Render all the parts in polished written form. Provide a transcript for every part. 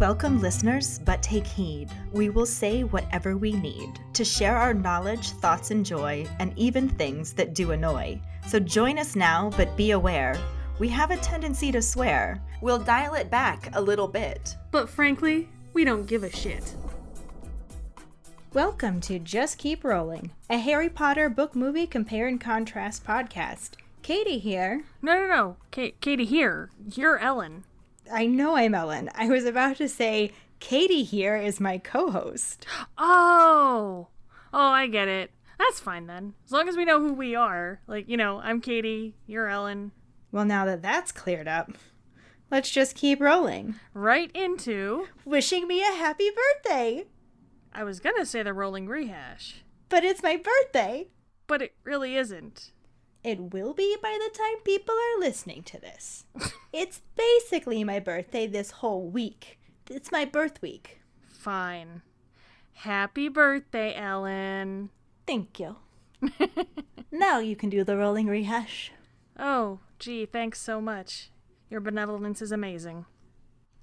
Welcome, listeners, but take heed. We will say whatever we need to share our knowledge, thoughts, and joy, and even things that do annoy. So join us now, but be aware. We have a tendency to swear. We'll dial it back a little bit. But frankly, we don't give a shit. Welcome to Just Keep Rowling, a Harry Potter book movie compare and contrast podcast. Kayde here. No. Kayde here. You're Ellen. I know I'm Ellen. I was about to say, Kayde here is my co-host. Oh, I get it. That's fine then. As long as we know who we are. I'm Kayde, you're Ellen. Well, now that that's cleared up, let's just keep rolling. Right into... wishing me a happy birthday. I was gonna say the rolling rehash. But it's my birthday. But it really isn't. It will be by the time people are listening to this. It's basically my birthday this whole week. It's my birth week. Fine. Happy birthday, Ellen. Thank you. Now you can do the rolling rehash. Oh, gee, thanks so much. Your benevolence is amazing.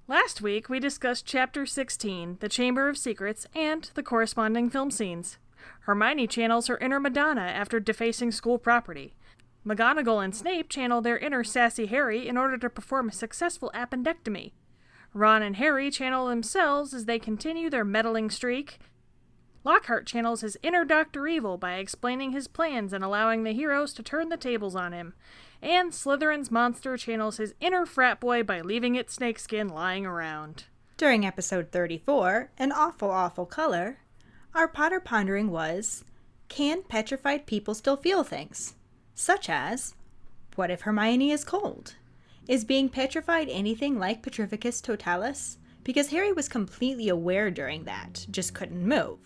Last week, we discussed Chapter 16, The Chamber of Secrets, and the corresponding film scenes. Hermione channels her inner Madonna after defacing school property. McGonagall and Snape channel their inner sassy Harry in order to perform a successful appendectomy. Ron and Harry channel themselves as they continue their meddling streak. Lockhart channels his inner Dr. Evil by explaining his plans and allowing the heroes to turn the tables on him. And Slytherin's monster channels his inner frat boy by leaving its snakeskin lying around. During episode 34, An Awful Color, our Potter pondering was, can petrified people still feel things? Such as, what if Hermione is cold? Is being petrified anything like Petrificus Totalis? Because Harry was completely aware during that, just couldn't move.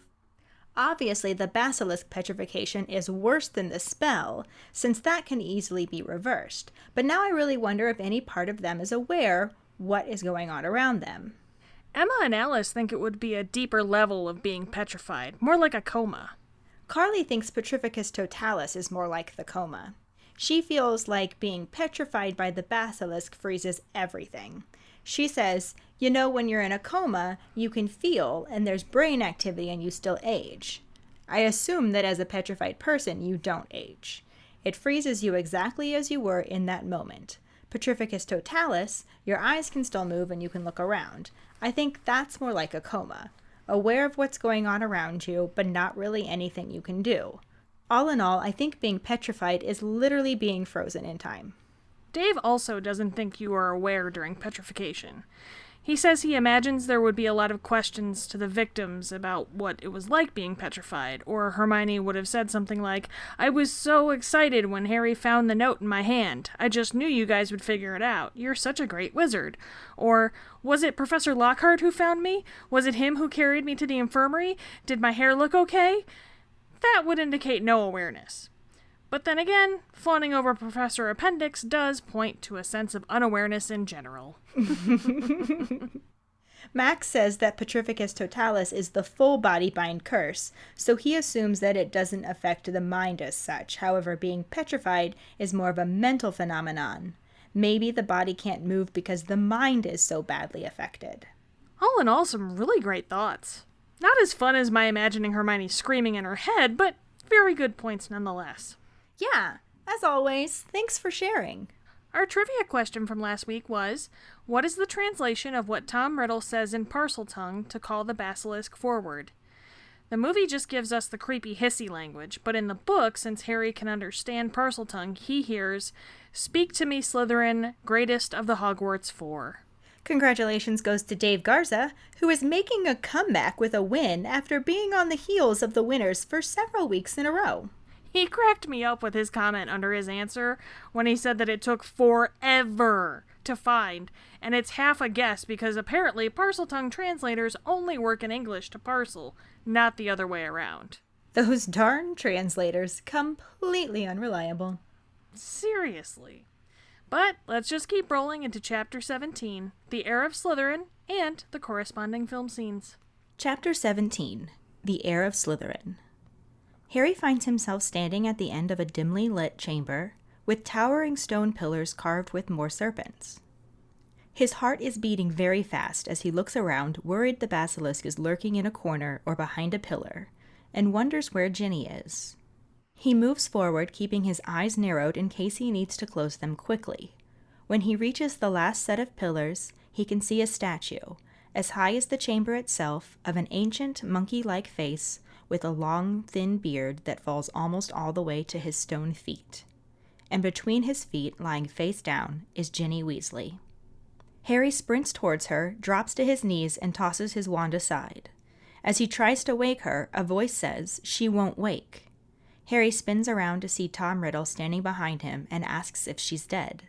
Obviously, the basilisk petrification is worse than the spell, since that can easily be reversed. But now I really wonder if any part of them is aware what is going on around them. Emma and Alice think it would be a deeper level of being petrified, more like a coma. Karlee thinks Petrificus Totalis is more like the coma. She feels like being petrified by the basilisk freezes everything. She says, when you're in a coma, you can feel, and there's brain activity and you still age. I assume that as a petrified person, you don't age. It freezes you exactly as you were in that moment. Petrificus Totalis, your eyes can still move and you can look around. I think that's more like a coma. Aware of what's going on around you, but not really anything you can do. All in all, I think being petrified is literally being frozen in time. Dave also doesn't think you are aware during petrification. He says he imagines there would be a lot of questions to the victims about what it was like being petrified, or Hermione would have said something like, I was so excited when Harry found the note in my hand. I just knew you guys would figure it out. You're such a great wizard. Or, was it Professor Lockhart who found me? Was it him who carried me to the infirmary? Did my hair look okay? That would indicate no awareness. But then again, fawning over Professor Appendix does point to a sense of unawareness in general. Max says that Petrificus Totalis is the full body bind curse, so he assumes that it doesn't affect the mind as such. However, being petrified is more of a mental phenomenon. Maybe the body can't move because the mind is so badly affected. All in all, some really great thoughts. Not as fun as my imagining Hermione screaming in her head, but very good points nonetheless. Yeah, as always, thanks for sharing. Our trivia question from last week was, what is the translation of what Tom Riddle says in Parseltongue to call the basilisk forward? The movie just gives us the creepy hissy language, but in the book, since Harry can understand Parseltongue, he hears, Speak to me, Slytherin, greatest of the Hogwarts Four. Congratulations goes to Dave Garza, who is making a comeback with a win after being on the heels of the winners for several weeks in a row. He cracked me up with his comment under his answer when he said that it took forever to find, and it's half a guess because apparently Parseltongue translators only work in English to parcel, not the other way around. Those darn translators, completely unreliable. Seriously. But let's just keep rolling into Chapter 17, The Heir of Slytherin, and the corresponding film scenes. Chapter 17, The Heir of Slytherin. Harry finds himself standing at the end of a dimly lit chamber, with towering stone pillars carved with more serpents. His heart is beating very fast as he looks around, worried the basilisk is lurking in a corner or behind a pillar, and wonders where Ginny is. He moves forward, keeping his eyes narrowed in case he needs to close them quickly. When he reaches the last set of pillars, he can see a statue, as high as the chamber itself, of an ancient, monkey-like face with a long, thin beard that falls almost all the way to his stone feet. And between his feet, lying face down, is Ginny Weasley. Harry sprints towards her, drops to his knees, and tosses his wand aside. As he tries to wake her, a voice says, "She won't wake." Harry spins around to see Tom Riddle standing behind him and asks if she's dead.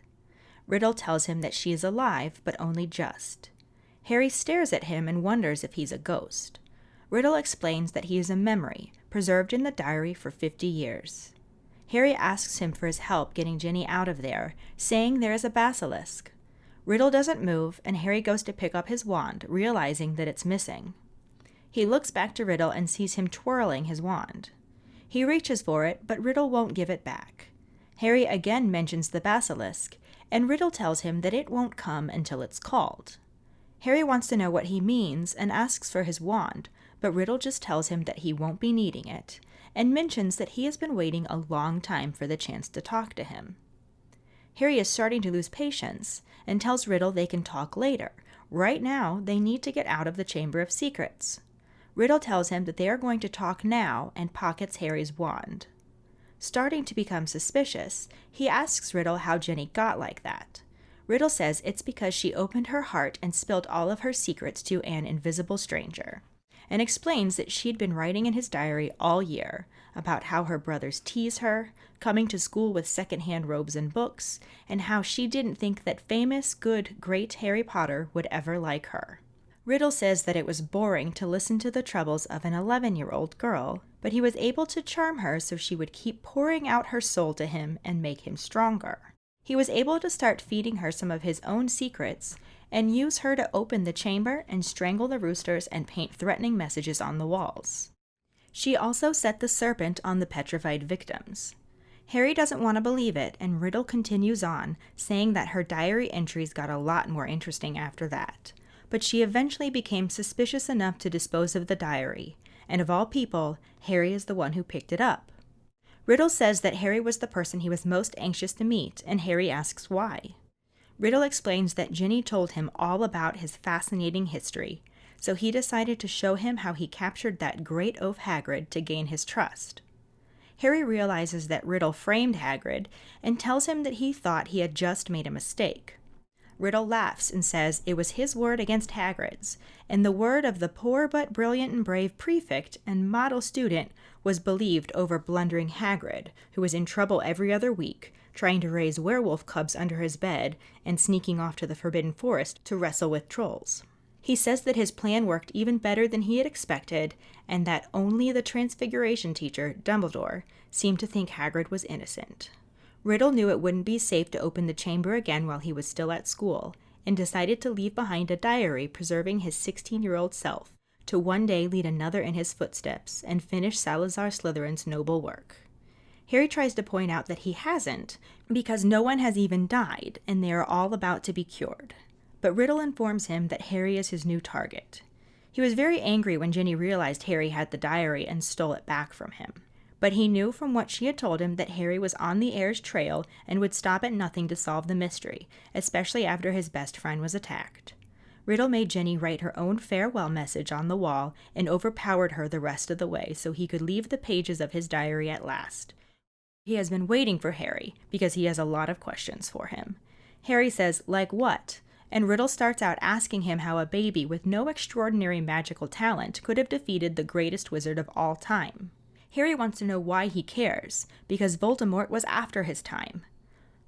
Riddle tells him that she is alive, but only just. Harry stares at him and wonders if he's a ghost. Riddle explains that he is a memory, preserved in the diary for 50 years. Harry asks him for his help getting Ginny out of there, saying there is a basilisk. Riddle doesn't move, and Harry goes to pick up his wand, realizing that it's missing. He looks back to Riddle and sees him twirling his wand. He reaches for it, but Riddle won't give it back. Harry again mentions the basilisk, and Riddle tells him that it won't come until it's called. Harry wants to know what he means and asks for his wand, but Riddle just tells him that he won't be needing it, and mentions that he has been waiting a long time for the chance to talk to him. Harry is starting to lose patience, and tells Riddle they can talk later. Right now, they need to get out of the Chamber of Secrets. Riddle tells him that they are going to talk now, and pockets Harry's wand. Starting to become suspicious, he asks Riddle how Ginny got like that. Riddle says it's because she opened her heart and spilled all of her secrets to an invisible stranger, and explains that she'd been writing in his diary all year about how her brothers tease her, coming to school with secondhand robes and books, and how she didn't think that famous, good, great Harry Potter would ever like her. Riddle says that it was boring to listen to the troubles of an 11-year-old girl, but he was able to charm her so she would keep pouring out her soul to him and make him stronger. He was able to start feeding her some of his own secrets and use her to open the chamber and strangle the roosters and paint threatening messages on the walls. She also set the serpent on the petrified victims. Harry doesn't want to believe it, and Riddle continues on, saying that her diary entries got a lot more interesting after that. But she eventually became suspicious enough to dispose of the diary, and of all people, Harry is the one who picked it up. Riddle says that Harry was the person he was most anxious to meet, and Harry asks why. Riddle explains that Ginny told him all about his fascinating history, so he decided to show him how he captured that great oaf Hagrid to gain his trust. Harry realizes that Riddle framed Hagrid and tells him that he thought he had just made a mistake. Riddle laughs and says it was his word against Hagrid's, and the word of the poor but brilliant and brave prefect and model student was believed over blundering Hagrid, who was in trouble every other week, trying to raise werewolf cubs under his bed and sneaking off to the Forbidden Forest to wrestle with trolls. He says that his plan worked even better than he had expected, and that only the Transfiguration teacher, Dumbledore, seemed to think Hagrid was innocent. Riddle knew it wouldn't be safe to open the chamber again while he was still at school, and decided to leave behind a diary preserving his 16-year-old self, to one day lead another in his footsteps and finish Salazar Slytherin's noble work. Harry tries to point out that he hasn't, because no one has even died, and they are all about to be cured. But Riddle informs him that Harry is his new target. He was very angry when Ginny realized Harry had the diary and stole it back from him. But he knew from what she had told him that Harry was on the heir's trail and would stop at nothing to solve the mystery, especially after his best friend was attacked. Riddle made Ginny write her own farewell message on the wall and overpowered her the rest of the way so he could leave the pages of his diary at last. He has been waiting for Harry because he has a lot of questions for him. Harry says, "Like what?" And Riddle starts out asking him how a baby with no extraordinary magical talent could have defeated the greatest wizard of all time. Harry wants to know why he cares, because Voldemort was after his time.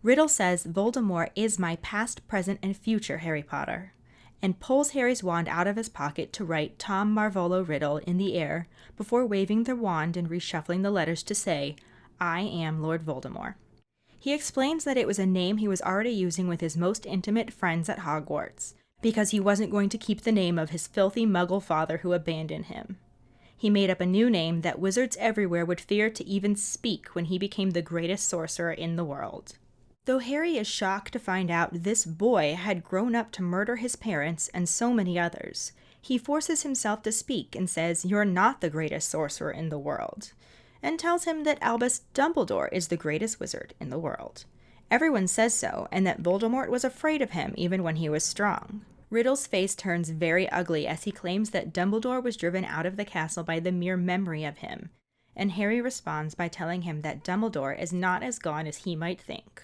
Riddle says Voldemort is my past, present, and future Harry Potter, and pulls Harry's wand out of his pocket to write Tom Marvolo Riddle in the air before waving the wand and reshuffling the letters to say, "I am Lord Voldemort." He explains that it was a name he was already using with his most intimate friends at Hogwarts, because he wasn't going to keep the name of his filthy muggle father who abandoned him. He made up a new name that wizards everywhere would fear to even speak when he became the greatest sorcerer in the world. Though Harry is shocked to find out this boy had grown up to murder his parents and so many others, he forces himself to speak and says, "You're not the greatest sorcerer in the world," and tells him that Albus Dumbledore is the greatest wizard in the world. Everyone says so, and that Voldemort was afraid of him even when he was strong. Riddle's face turns very ugly as he claims that Dumbledore was driven out of the castle by the mere memory of him, and Harry responds by telling him that Dumbledore is not as gone as he might think.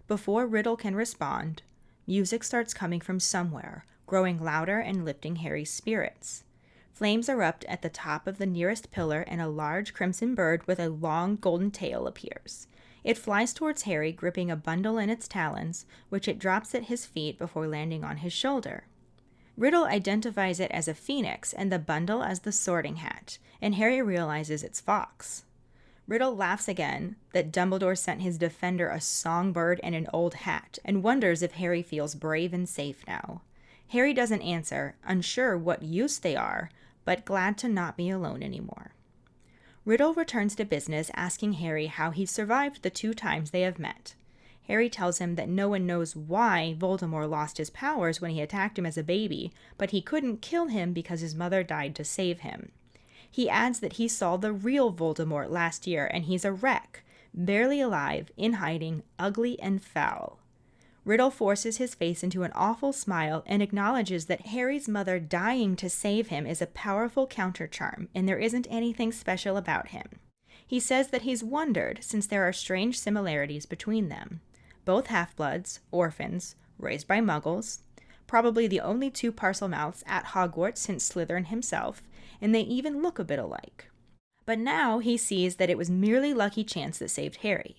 Before Riddle can respond, music starts coming from somewhere, growing louder and lifting Harry's spirits. Flames erupt at the top of the nearest pillar, and a large crimson bird with a long golden tail appears. It flies towards Harry, gripping a bundle in its talons, which it drops at his feet before landing on his shoulder. Riddle identifies it as a phoenix and the bundle as the Sorting Hat, and Harry realizes it's Fawkes. Riddle laughs again that Dumbledore sent his defender a songbird and an old hat, and wonders if Harry feels brave and safe now. Harry doesn't answer, unsure what use they are, but glad to not be alone anymore. Riddle returns to business, asking Harry how he survived the 2 times they have met. Harry tells him that no one knows why Voldemort lost his powers when he attacked him as a baby, but he couldn't kill him because his mother died to save him. He adds that he saw the real Voldemort last year, and he's a wreck, barely alive, in hiding, ugly and foul. Riddle forces his face into an awful smile and acknowledges that Harry's mother dying to save him is a powerful countercharm, and there isn't anything special about him. He says that he's wondered, since there are strange similarities between them. Both half-bloods, orphans, raised by muggles, probably the only 2 Parselmouths at Hogwarts since Slytherin himself, and they even look a bit alike. But now he sees that it was merely lucky chance that saved Harry.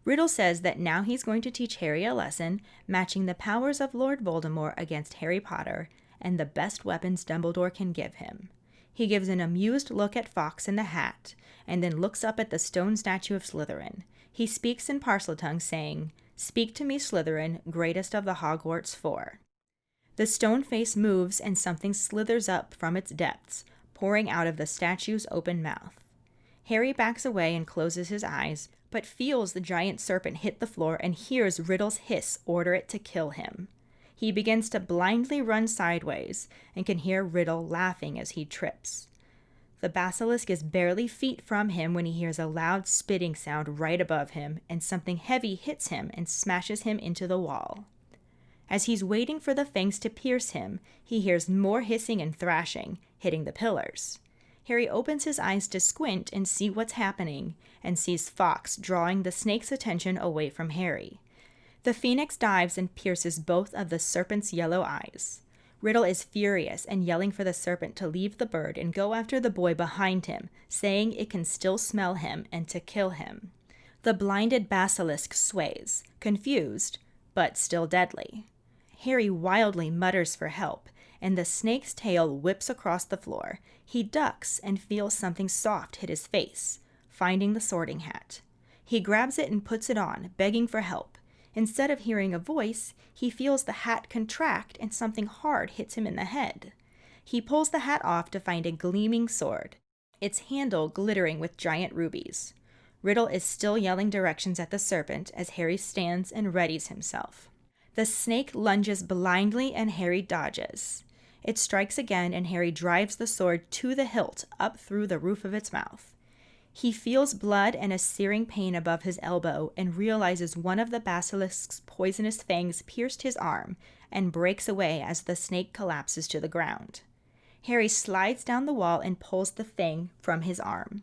Riddle says that now he's going to teach Harry a lesson, matching the powers of Lord Voldemort against Harry Potter, and the best weapons Dumbledore can give him. He gives an amused look at Fawkes in the hat, and then looks up at the stone statue of Slytherin. He speaks in Parseltongue, saying, "Speak to me, Slytherin, greatest of the Hogwarts 4. The stone face moves, and something slithers up from its depths, pouring out of the statue's open mouth. Harry backs away and closes his eyes, but feels the giant serpent hit the floor and hears Riddle's hiss order it to kill him. He begins to blindly run sideways and can hear Riddle laughing as he trips. The basilisk is barely feet from him when he hears a loud spitting sound right above him, and something heavy hits him and smashes him into the wall. As he's waiting for the fangs to pierce him, he hears more hissing and thrashing, hitting the pillars. Harry opens his eyes to squint and see what's happening, and sees Fawkes drawing the snake's attention away from Harry. The phoenix dives and pierces both of the serpent's yellow eyes. Riddle is furious and yelling for the serpent to leave the bird and go after the boy behind him, saying it can still smell him and to kill him. The blinded basilisk sways, confused, but still deadly. Harry wildly mutters for help, and the snake's tail whips across the floor. He ducks and feels something soft hit his face, finding the Sorting Hat. He grabs it and puts it on, begging for help. Instead of hearing a voice, he feels the hat contract and something hard hits him in the head. He pulls the hat off to find a gleaming sword, its handle glittering with giant rubies. Riddle is still yelling directions at the serpent as Harry stands and readies himself. The snake lunges blindly and Harry dodges. It strikes again and Harry drives the sword to the hilt up through the roof of its mouth. He feels blood and a searing pain above his elbow and realizes one of the basilisk's poisonous fangs pierced his arm and breaks away as the snake collapses to the ground. Harry slides down the wall and pulls the fang from his arm.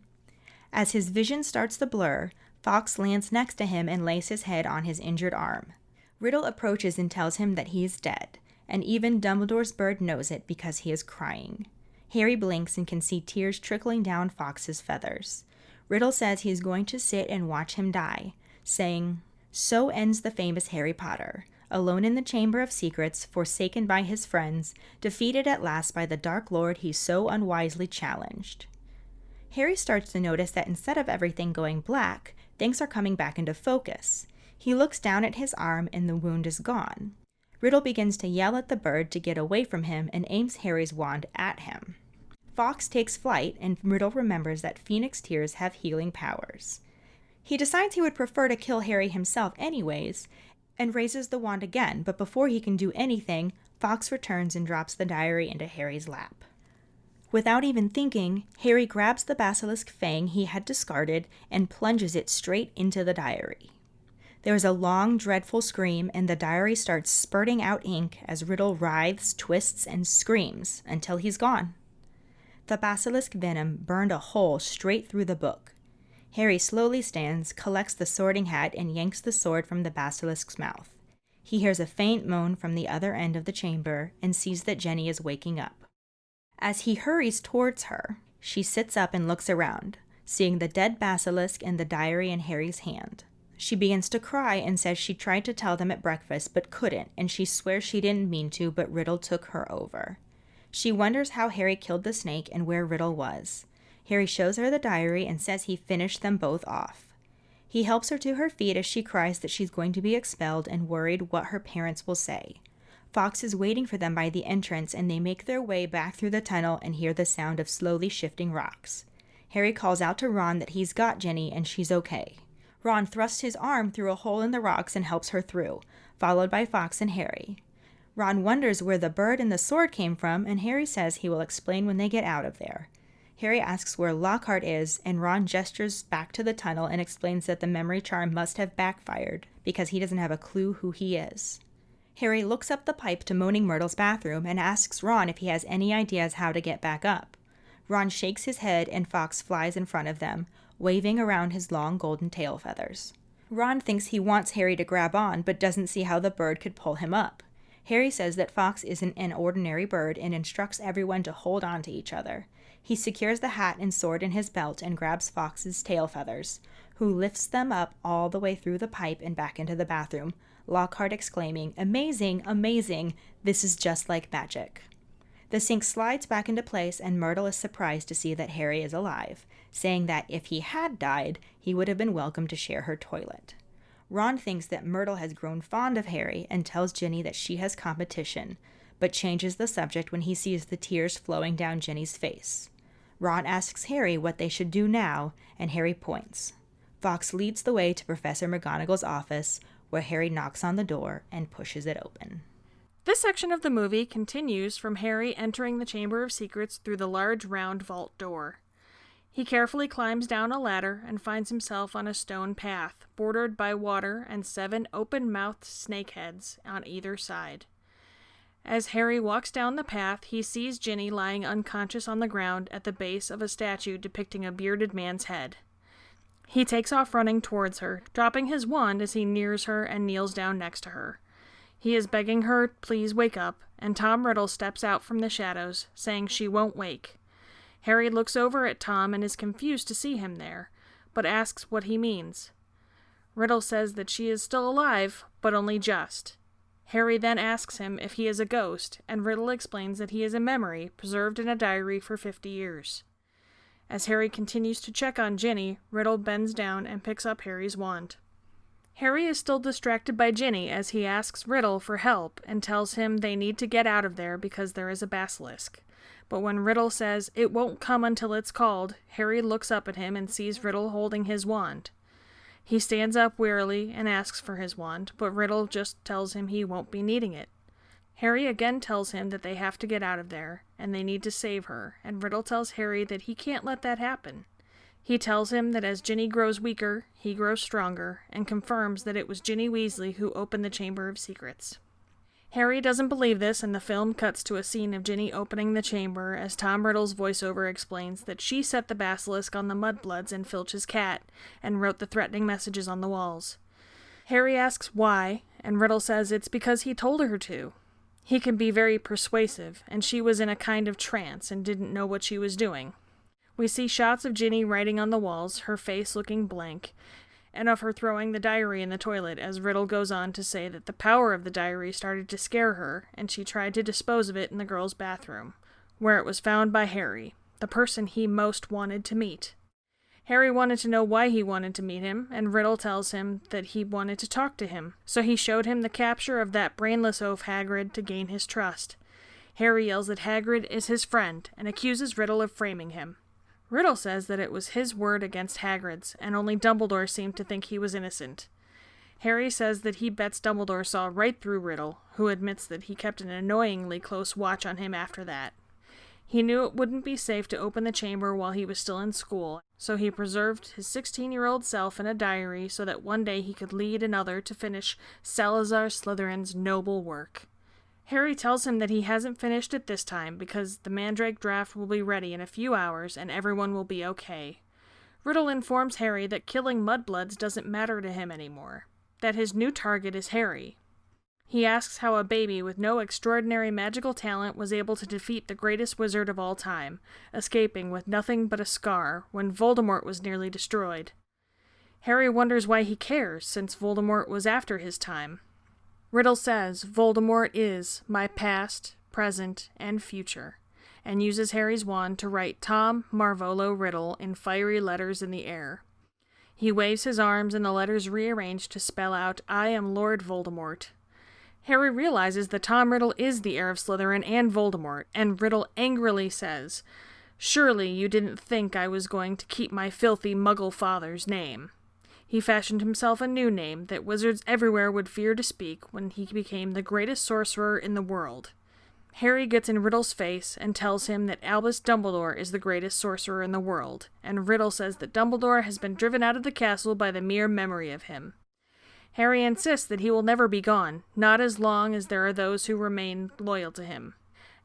As his vision starts to blur, Fawkes lands next to him and lays his head on his injured arm. Riddle approaches and tells him that he is dead, and even Dumbledore's bird knows it because he is crying. Harry blinks and can see tears trickling down Fawkes' feathers. Riddle says he is going to sit and watch him die, saying, "So ends the famous Harry Potter, alone in the Chamber of Secrets, forsaken by his friends, defeated at last by the Dark Lord he so unwisely challenged." Harry starts to notice that instead of everything going black, things are coming back into focus. He looks down at his arm and the wound is gone. Riddle begins to yell at the bird to get away from him and aims Harry's wand at him. Fawkes takes flight and Riddle remembers that Phoenix tears have healing powers. He decides he would prefer to kill Harry himself anyways, and raises the wand again, but before he can do anything, Fawkes returns and drops the diary into Harry's lap. Without even thinking, Harry grabs the basilisk fang he had discarded and plunges it straight into the diary. There is a long, dreadful scream, and the diary starts spurting out ink as Riddle writhes, twists, and screams until he's gone. The basilisk venom burned a hole straight through the book. Harry slowly stands, collects the sorting hat, and yanks the sword from the basilisk's mouth. He hears a faint moan from the other end of the chamber and sees that Jenny is waking up. As he hurries towards her, she sits up and looks around, seeing the dead basilisk and the diary in Harry's hand. She begins to cry and says she tried to tell them at breakfast but couldn't, and she swears she didn't mean to, but Riddle took her over. She wonders how Harry killed the snake and where Riddle was. Harry shows her the diary and says he finished them both off. He helps her to her feet as she cries that she's going to be expelled and worried what her parents will say. Fawkes is waiting for them by the entrance, and they make their way back through the tunnel and hear the sound of slowly shifting rocks. Harry calls out to Ron that he's got Jenny and she's okay. Ron thrusts his arm through a hole in the rocks and helps her through, followed by Fawkes and Harry. Ron wonders where the bird and the sword came from, and Harry says he will explain when they get out of there. Harry asks where Lockhart is, and Ron gestures back to the tunnel and explains that the memory charm must have backfired because he doesn't have a clue who he is. Harry looks up the pipe to Moaning Myrtle's bathroom and asks Ron if he has any ideas how to get back up. Ron shakes his head and Fawkes flies in front of them, waving around his long golden tail feathers. Ron thinks he wants Harry to grab on, but doesn't see how the bird could pull him up. Harry says that Fawkes isn't an ordinary bird and instructs everyone to hold on to each other. He secures the hat and sword in his belt and grabs Fawkes' tail feathers, who lifts them up all the way through the pipe and back into the bathroom, Lockhart exclaiming, "Amazing, amazing, this is just like magic." The sink slides back into place, and Myrtle is surprised to see that Harry is alive, saying that if he had died, he would have been welcome to share her toilet. Ron thinks that Myrtle has grown fond of Harry and tells Ginny that she has competition, but changes the subject when he sees the tears flowing down Ginny's face. Ron asks Harry what they should do now, and Harry points. Fawkes leads the way to Professor McGonagall's office, where Harry knocks on the door and pushes it open. This section of the movie continues from Harry entering the Chamber of Secrets through the large round vault door. He carefully climbs down a ladder and finds himself on a stone path, bordered by water and 7 open-mouthed snake heads on either side. As Harry walks down the path, he sees Ginny lying unconscious on the ground at the base of a statue depicting a bearded man's head. He takes off running towards her, dropping his wand as he nears her and kneels down next to her. He is begging her, please wake up, and Tom Riddle steps out from the shadows, saying she won't wake. Harry looks over at Tom and is confused to see him there, but asks what he means. Riddle says that she is still alive, but only just. Harry then asks him if he is a ghost, and Riddle explains that he is a memory preserved in a diary for 50 years. As Harry continues to check on Ginny, Riddle bends down and picks up Harry's wand. Harry is still distracted by Ginny as he asks Riddle for help and tells him they need to get out of there because there is a basilisk. But when Riddle says it won't come until it's called, Harry looks up at him and sees Riddle holding his wand. He stands up wearily and asks for his wand, but Riddle just tells him he won't be needing it. Harry again tells him that they have to get out of there, and they need to save her, and Riddle tells Harry that he can't let that happen. He tells him that as Ginny grows weaker, he grows stronger, and confirms that it was Ginny Weasley who opened the Chamber of Secrets. Harry doesn't believe this, and the film cuts to a scene of Ginny opening the chamber as Tom Riddle's voiceover explains that she set the basilisk on the mudbloods in Filch's cat and wrote the threatening messages on the walls. Harry asks why, and Riddle says it's because he told her to. He can be very persuasive, and she was in a kind of trance and didn't know what she was doing. We see shots of Ginny writing on the walls, her face looking blank, and of her throwing the diary in the toilet as Riddle goes on to say that the power of the diary started to scare her, and she tried to dispose of it in the girls' bathroom, where it was found by Harry, the person he most wanted to meet. Harry wanted to know why he wanted to meet him, and Riddle tells him that he wanted to talk to him, so he showed him the capture of that brainless oaf Hagrid to gain his trust. Harry yells that Hagrid is his friend, and accuses Riddle of framing him. Riddle says that it was his word against Hagrid's, and only Dumbledore seemed to think he was innocent. Harry says that he bets Dumbledore saw right through Riddle, who admits that he kept an annoyingly close watch on him after that. He knew it wouldn't be safe to open the chamber while he was still in school, so he preserved his 16-year-old self in a diary so that one day he could lead another to finish Salazar Slytherin's noble work. Harry tells him that he hasn't finished it this time because the Mandrake draft will be ready in a few hours and everyone will be okay. Riddle informs Harry that killing mudbloods doesn't matter to him anymore, that his new target is Harry. He asks how a baby with no extraordinary magical talent was able to defeat the greatest wizard of all time, escaping with nothing but a scar when Voldemort was nearly destroyed. Harry wonders why he cares, since Voldemort was after his time. Riddle says Voldemort is my past, present, and future, and uses Harry's wand to write Tom Marvolo Riddle in fiery letters in the air. He waves his arms and the letters rearrange to spell out, I am Lord Voldemort. Harry realizes that Tom Riddle is the heir of Slytherin and Voldemort, and Riddle angrily says, surely you didn't think I was going to keep my filthy muggle father's name. He fashioned himself a new name that wizards everywhere would fear to speak when he became the greatest sorcerer in the world. Harry gets in Riddle's face and tells him that Albus Dumbledore is the greatest sorcerer in the world, and Riddle says that Dumbledore has been driven out of the castle by the mere memory of him. Harry insists that he will never be gone, not as long as there are those who remain loyal to him.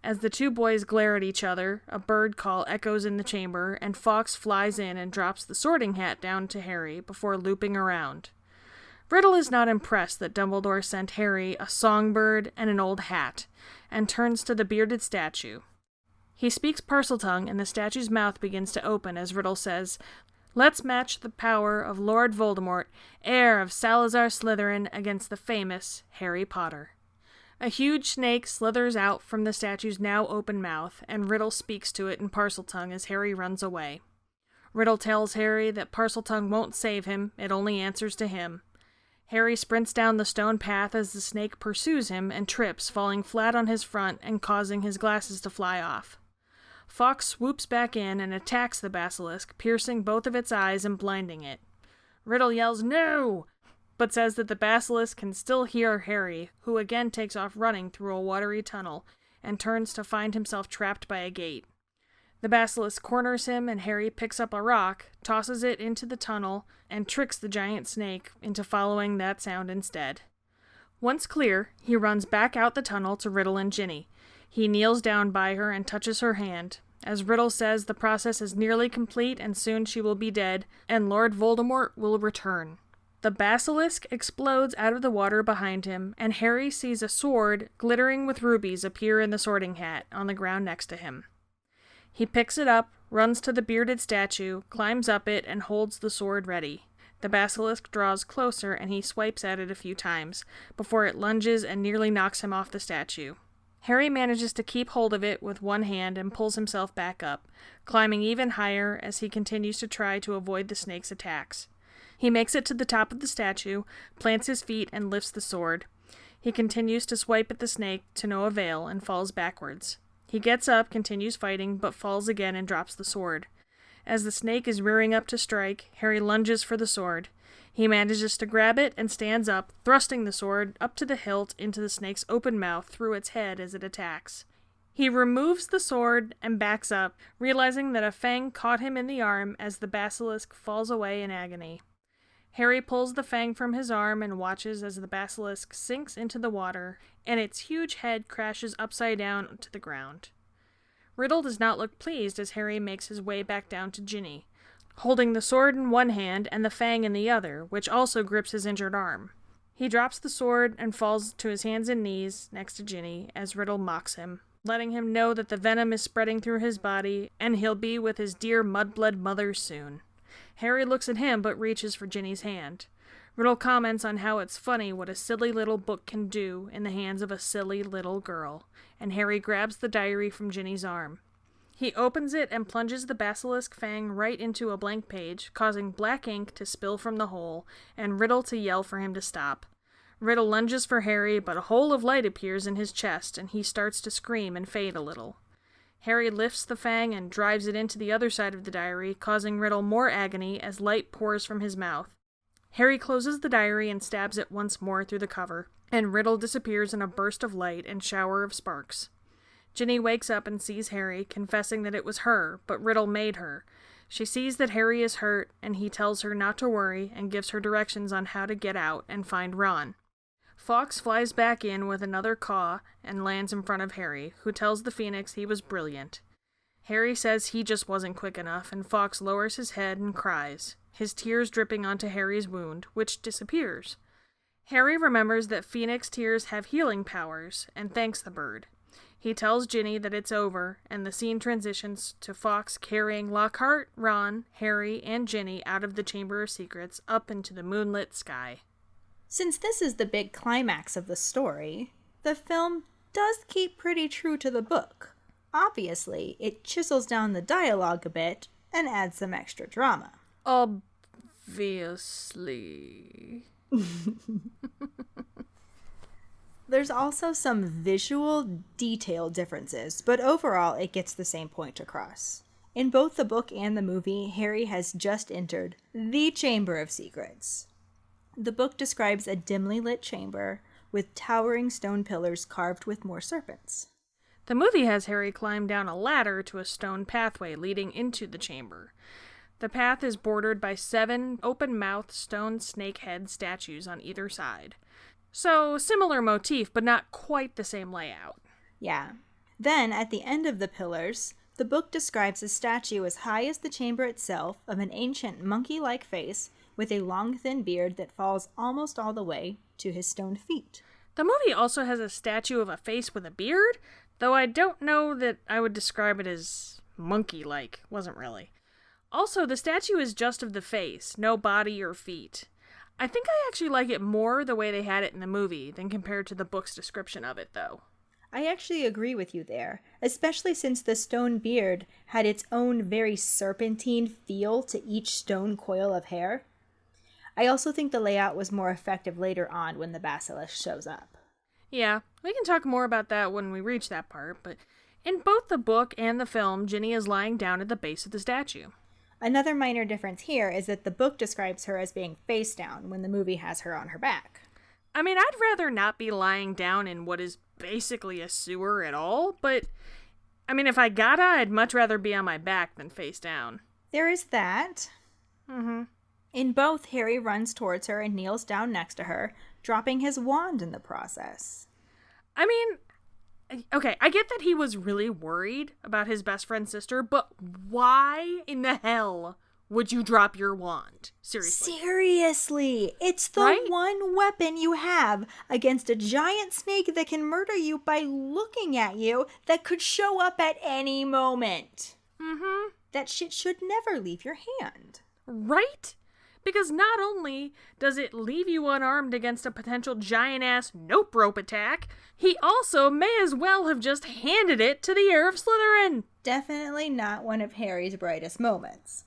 As the two boys glare at each other, a bird call echoes in the chamber, and Fawkes flies in and drops the sorting hat down to Harry before looping around. Riddle is not impressed that Dumbledore sent Harry a songbird and an old hat, and turns to the bearded statue. He speaks Parseltongue, and the statue's mouth begins to open as Riddle says, let's match the power of Lord Voldemort, heir of Salazar Slytherin, against the famous Harry Potter. A huge snake slithers out from the statue's now open mouth, and Riddle speaks to it in Parseltongue as Harry runs away. Riddle tells Harry that Parseltongue won't save him, it only answers to him. Harry sprints down the stone path as the snake pursues him and trips, falling flat on his front and causing his glasses to fly off. Fawkes swoops back in and attacks the basilisk, piercing both of its eyes and blinding it. Riddle yells, no! But says that the basilisk can still hear Harry, who again takes off running through a watery tunnel, and turns to find himself trapped by a gate. The basilisk corners him, and Harry picks up a rock, tosses it into the tunnel, and tricks the giant snake into following that sound instead. Once clear, he runs back out the tunnel to Riddle and Ginny. He kneels down by her and touches her hand. As Riddle says, the process is nearly complete, and soon she will be dead, and Lord Voldemort will return. The basilisk explodes out of the water behind him, and Harry sees a sword glittering with rubies appear in the sorting hat on the ground next to him. He picks it up, runs to the bearded statue, climbs up it, and holds the sword ready. The basilisk draws closer, and he swipes at it a few times, before it lunges and nearly knocks him off the statue. Harry manages to keep hold of it with one hand and pulls himself back up, climbing even higher as he continues to try to avoid the snake's attacks. He makes it to the top of the statue, plants his feet, and lifts the sword. He continues to swipe at the snake to no avail and falls backwards. He gets up, continues fighting, but falls again and drops the sword. As the snake is rearing up to strike, Harry lunges for the sword. He manages to grab it and stands up, thrusting the sword up to the hilt into the snake's open mouth through its head as it attacks. He removes the sword and backs up, realizing that a fang caught him in the arm as the basilisk falls away in agony. Harry pulls the fang from his arm and watches as the basilisk sinks into the water, and its huge head crashes upside down to the ground. Riddle does not look pleased as Harry makes his way back down to Ginny, holding the sword in one hand and the fang in the other, which also grips his injured arm. He drops the sword and falls to his hands and knees next to Ginny as Riddle mocks him, letting him know that the venom is spreading through his body and he'll be with his dear mudblood mother soon. Harry looks at him but reaches for Ginny's hand. Riddle comments on how it's funny what a silly little book can do in the hands of a silly little girl, and Harry grabs the diary from Ginny's arm. He opens it and plunges the basilisk fang right into a blank page, causing black ink to spill from the hole, and Riddle to yell for him to stop. Riddle lunges for Harry, but a hole of light appears in his chest, and he starts to scream and fade a little. Harry lifts the fang and drives it into the other side of the diary, causing Riddle more agony as light pours from his mouth. Harry closes the diary and stabs it once more through the cover, and Riddle disappears in a burst of light and shower of sparks. Ginny wakes up and sees Harry, confessing that it was her, but Riddle made her. She sees that Harry is hurt, and he tells her not to worry and gives her directions on how to get out and find Ron. Fawkes flies back in with another caw and lands in front of Harry, who tells the Phoenix he was brilliant. Harry says he just wasn't quick enough, and Fawkes lowers his head and cries, his tears dripping onto Harry's wound, which disappears. Harry remembers that Phoenix tears have healing powers, and thanks the bird. He tells Ginny that it's over, and the scene transitions to Fawkes carrying Lockhart, Ron, Harry, and Ginny out of the Chamber of Secrets up into the moonlit sky. Since this is the big climax of the story, the film does keep pretty true to the book. Obviously, it chisels down the dialogue a bit and adds some extra drama. Obviously. There's also some visual detail differences, but overall it gets the same point across. In both the book and the movie, Harry has just entered the Chamber of Secrets. The book describes a dimly lit chamber with towering stone pillars carved with more serpents. The movie has Harry climb down a ladder to a stone pathway leading into the chamber. The path is bordered by 7 open-mouthed stone snake head statues on either side. So, similar motif, but not quite the same layout. Yeah. Then, at the end of the pillars, the book describes a statue as high as the chamber itself of an ancient monkey-like face with a long, thin beard that falls almost all the way to his stone feet. The movie also has a statue of a face with a beard, though I don't know that I would describe it as monkey-like. Wasn't really. Also, the statue is just of the face, no body or feet. I think I actually like it more the way they had it in the movie than compared to the book's description of it, though. I actually agree with you there, especially since the stone beard had its own very serpentine feel to each stone coil of hair. I also think the layout was more effective later on when the basilisk shows up. Yeah, we can talk more about that when we reach that part, but in both the book and the film, Ginny is lying down at the base of the statue. Another minor difference here is that the book describes her as being face down when the movie has her on her back. I mean, I'd rather not be lying down in what is basically a sewer at all, but I mean, if I gotta, I'd much rather be on my back than face down. There is that. In both, Harry runs towards her and kneels down next to her, dropping his wand in the process. I mean, okay, I get that he was really worried about his best friend's sister, but why in the hell would you drop your wand? Seriously. It's the one weapon you have against a giant snake that can murder you by looking at you that could show up at any moment. That shit should never leave your hand. Right? Because not only does it leave you unarmed against a potential giant-ass nope rope attack, he also may as well have just handed it to the Heir of Slytherin. Definitely not one of Harry's brightest moments.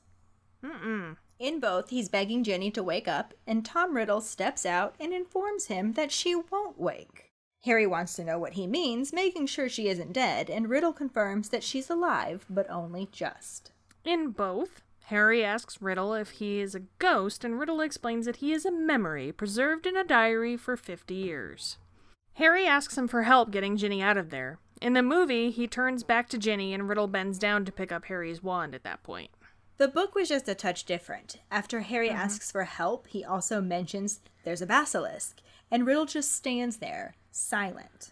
In both, he's begging Ginny to wake up, and Tom Riddle steps out and informs him that she won't wake. Harry wants to know what he means, making sure she isn't dead, and Riddle confirms that she's alive, but only just. In both, Harry asks Riddle if he is a ghost, and Riddle explains that he is a memory preserved in a diary for 50 years. Harry asks him for help getting Ginny out of there. In the movie, he turns back to Ginny, and Riddle bends down to pick up Harry's wand at that point. The book was just a touch different. After Harry asks for help, he also mentions there's a basilisk, and Riddle just stands there, silent.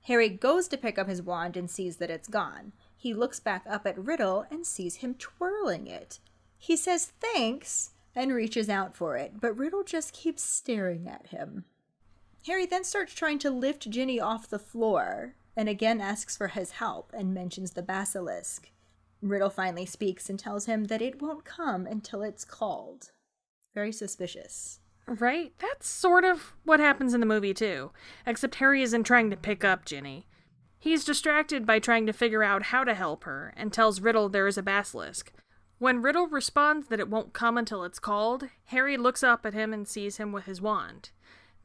Harry goes to pick up his wand and sees that it's gone. He looks back up at Riddle and sees him twirling it. He says thanks and reaches out for it, but Riddle just keeps staring at him. Harry then starts trying to lift Ginny off the floor, and again asks for his help and mentions the basilisk. Riddle finally speaks and tells him that it won't come until it's called. Very suspicious. Right? That's sort of what happens in the movie, too. Except Harry isn't trying to pick up Ginny. He's distracted by trying to figure out how to help her, and tells Riddle there is a basilisk. When Riddle responds that it won't come until it's called, Harry looks up at him and sees him with his wand.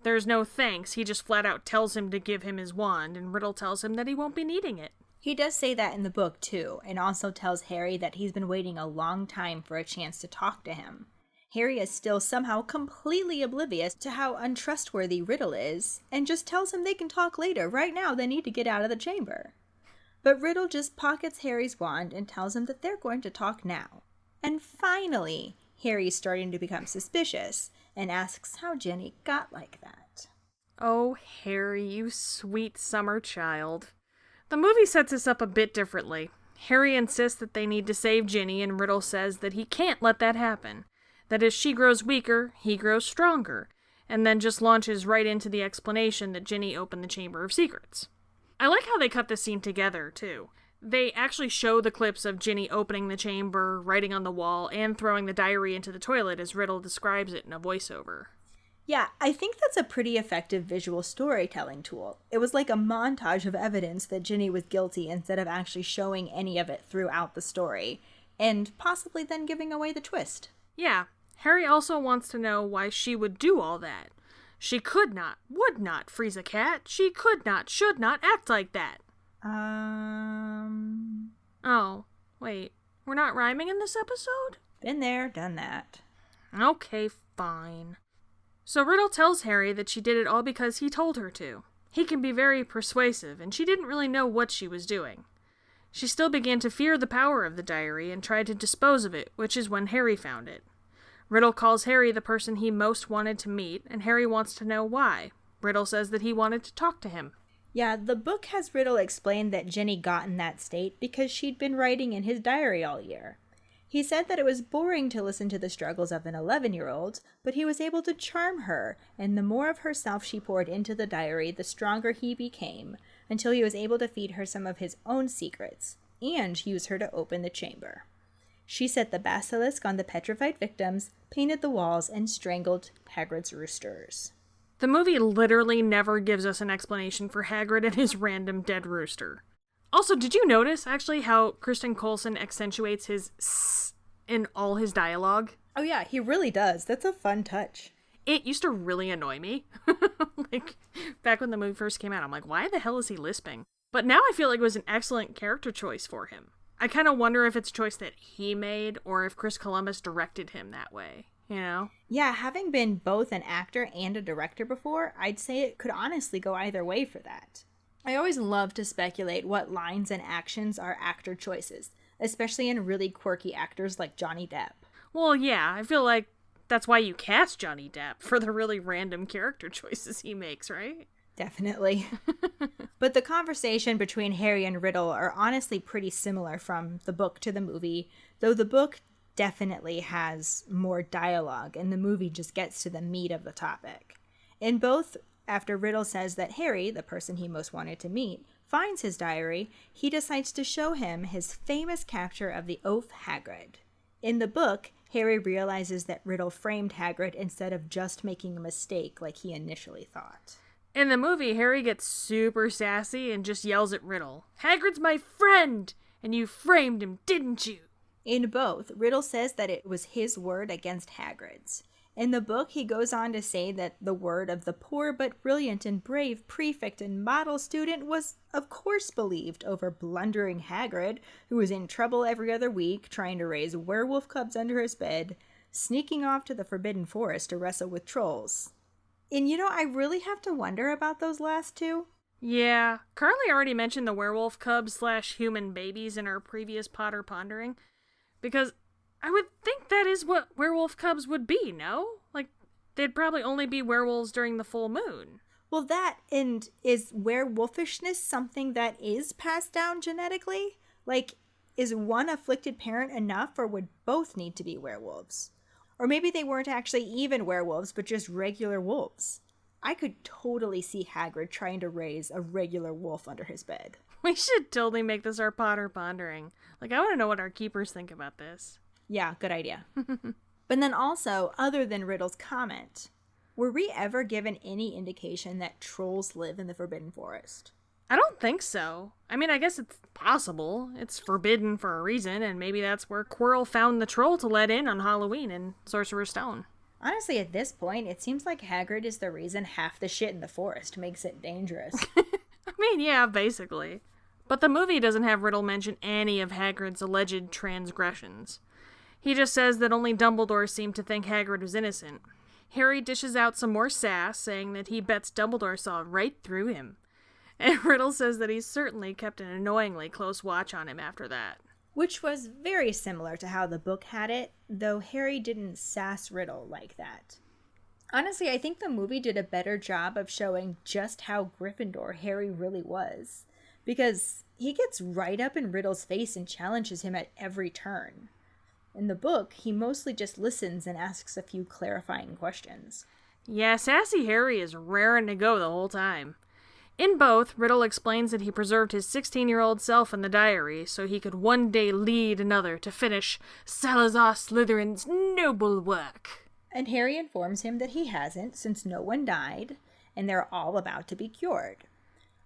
There's no thanks, he just flat out tells him to give him his wand, and Riddle tells him that he won't be needing it. He does say that in the book, too, and also tells Harry that he's been waiting a long time for a chance to talk to him. Harry is still somehow completely oblivious to how untrustworthy Riddle is, and just tells him they can talk later. Right now, they need to get out of the chamber. But Riddle just pockets Harry's wand and tells him that they're going to talk now. And finally, Harry's starting to become suspicious and asks how Ginny got like that. Oh, Harry, you sweet summer child. The movie sets this up a bit differently. Harry insists that they need to save Ginny, and Riddle says that he can't let that happen. That as she grows weaker, he grows stronger, and then just launches right into the explanation that Ginny opened the Chamber of Secrets. I like how they cut this scene together, too. They actually show the clips of Ginny opening the chamber, writing on the wall, and throwing the diary into the toilet as Riddle describes it in a voiceover. Yeah, I think that's a pretty effective visual storytelling tool. It was like a montage of evidence that Ginny was guilty instead of actually showing any of it throughout the story, and possibly then giving away the twist. Yeah, Harry also wants to know why she would do all that. She could not, would not freeze a cat. She could not, should not act like that. Oh, wait. We're not rhyming in this episode? Been there, done that. Okay, fine. So Riddle tells Harry that she did it all because he told her to. He can be very persuasive, and she didn't really know what she was doing. She still began to fear the power of the diary and tried to dispose of it, which is when Harry found it. Riddle calls Harry the person he most wanted to meet, and Harry wants to know why. Riddle says that he wanted to talk to him. Yeah, the book has Riddle explain that Ginny got in that state because she'd been writing in his diary all year. He said that it was boring to listen to the struggles of an 11-year-old, but he was able to charm her, and the more of herself she poured into the diary, the stronger he became, until he was able to feed her some of his own secrets, and use her to open the chamber. She set the basilisk on the petrified victims, painted the walls, and strangled Hagrid's roosters. The movie literally never gives us an explanation for Hagrid and his random dead rooster. Also, did you notice, actually, how Kristen Coulson accentuates his s in all his dialogue? Oh yeah, he really does. That's a fun touch. It used to really annoy me. Like, back when the movie first came out, I'm like, why the hell is he lisping? But now I feel like it was an excellent character choice for him. I kind of wonder if it's a choice that he made or if Chris Columbus directed him that way, you know? Yeah, having been both an actor and a director before, I'd say it could honestly go either way for that. I always love to speculate what lines and actions are actor choices, especially in really quirky actors like Johnny Depp. Well, yeah, I feel like that's why you cast Johnny Depp, for the really random character choices he makes, right? Definitely. But the conversation between Harry and Riddle are honestly pretty similar from the book to the movie, though the book definitely has more dialogue and the movie just gets to the meat of the topic. In both, after Riddle says that Harry, the person he most wanted to meet, finds his diary, he decides to show him his famous capture of the oaf Hagrid. In the book, Harry realizes that Riddle framed Hagrid instead of just making a mistake like he initially thought. In the movie, Harry gets super sassy and just yells at Riddle, "Hagrid's my friend! And you framed him, didn't you?" In both, Riddle says that it was his word against Hagrid's. In the book, he goes on to say that the word of the poor but brilliant and brave prefect and model student was, of course, believed over blundering Hagrid, who was in trouble every other week, trying to raise werewolf cubs under his bed, sneaking off to the Forbidden Forest to wrestle with trolls. And I really have to wonder about those last two. Yeah, Karlee already mentioned the werewolf cubs / human babies in our previous Potter Pondering, because I would think that is what werewolf cubs would be, no? Like, they'd probably only be werewolves during the full moon. Well, that, and is werewolfishness something that is passed down genetically? Like, is one afflicted parent enough, or would both need to be werewolves? Or maybe they weren't actually even werewolves, but just regular wolves. I could totally see Hagrid trying to raise a regular wolf under his bed. We should totally make this our Potter Pondering. Like, I want to know what our keepers think about this. Yeah, good idea. But then also, other than Riddle's comment, were we ever given any indication that trolls live in the Forbidden Forest? I don't think so. I mean, I guess it's possible. It's forbidden for a reason, and maybe that's where Quirrell found the troll to let in on Halloween in Sorcerer's Stone. Honestly, at this point, it seems like Hagrid is the reason half the shit in the forest makes it dangerous. I mean, yeah, basically. But the movie doesn't have Riddle mention any of Hagrid's alleged transgressions. He just says that only Dumbledore seemed to think Hagrid was innocent. Harry dishes out some more sass, saying that he bets Dumbledore saw right through him. And Riddle says that he certainly kept an annoyingly close watch on him after that. Which was very similar to how the book had it, though Harry didn't sass Riddle like that. Honestly, I think the movie did a better job of showing just how Gryffindor Harry really was, because he gets right up in Riddle's face and challenges him at every turn. In the book, he mostly just listens and asks a few clarifying questions. Yeah, Sassy Harry is raring to go the whole time. In both, Riddle explains that he preserved his 16-year-old self in the diary so he could one day lead another to finish Salazar Slytherin's noble work. And Harry informs him that he hasn't, since no one died, and they're all about to be cured.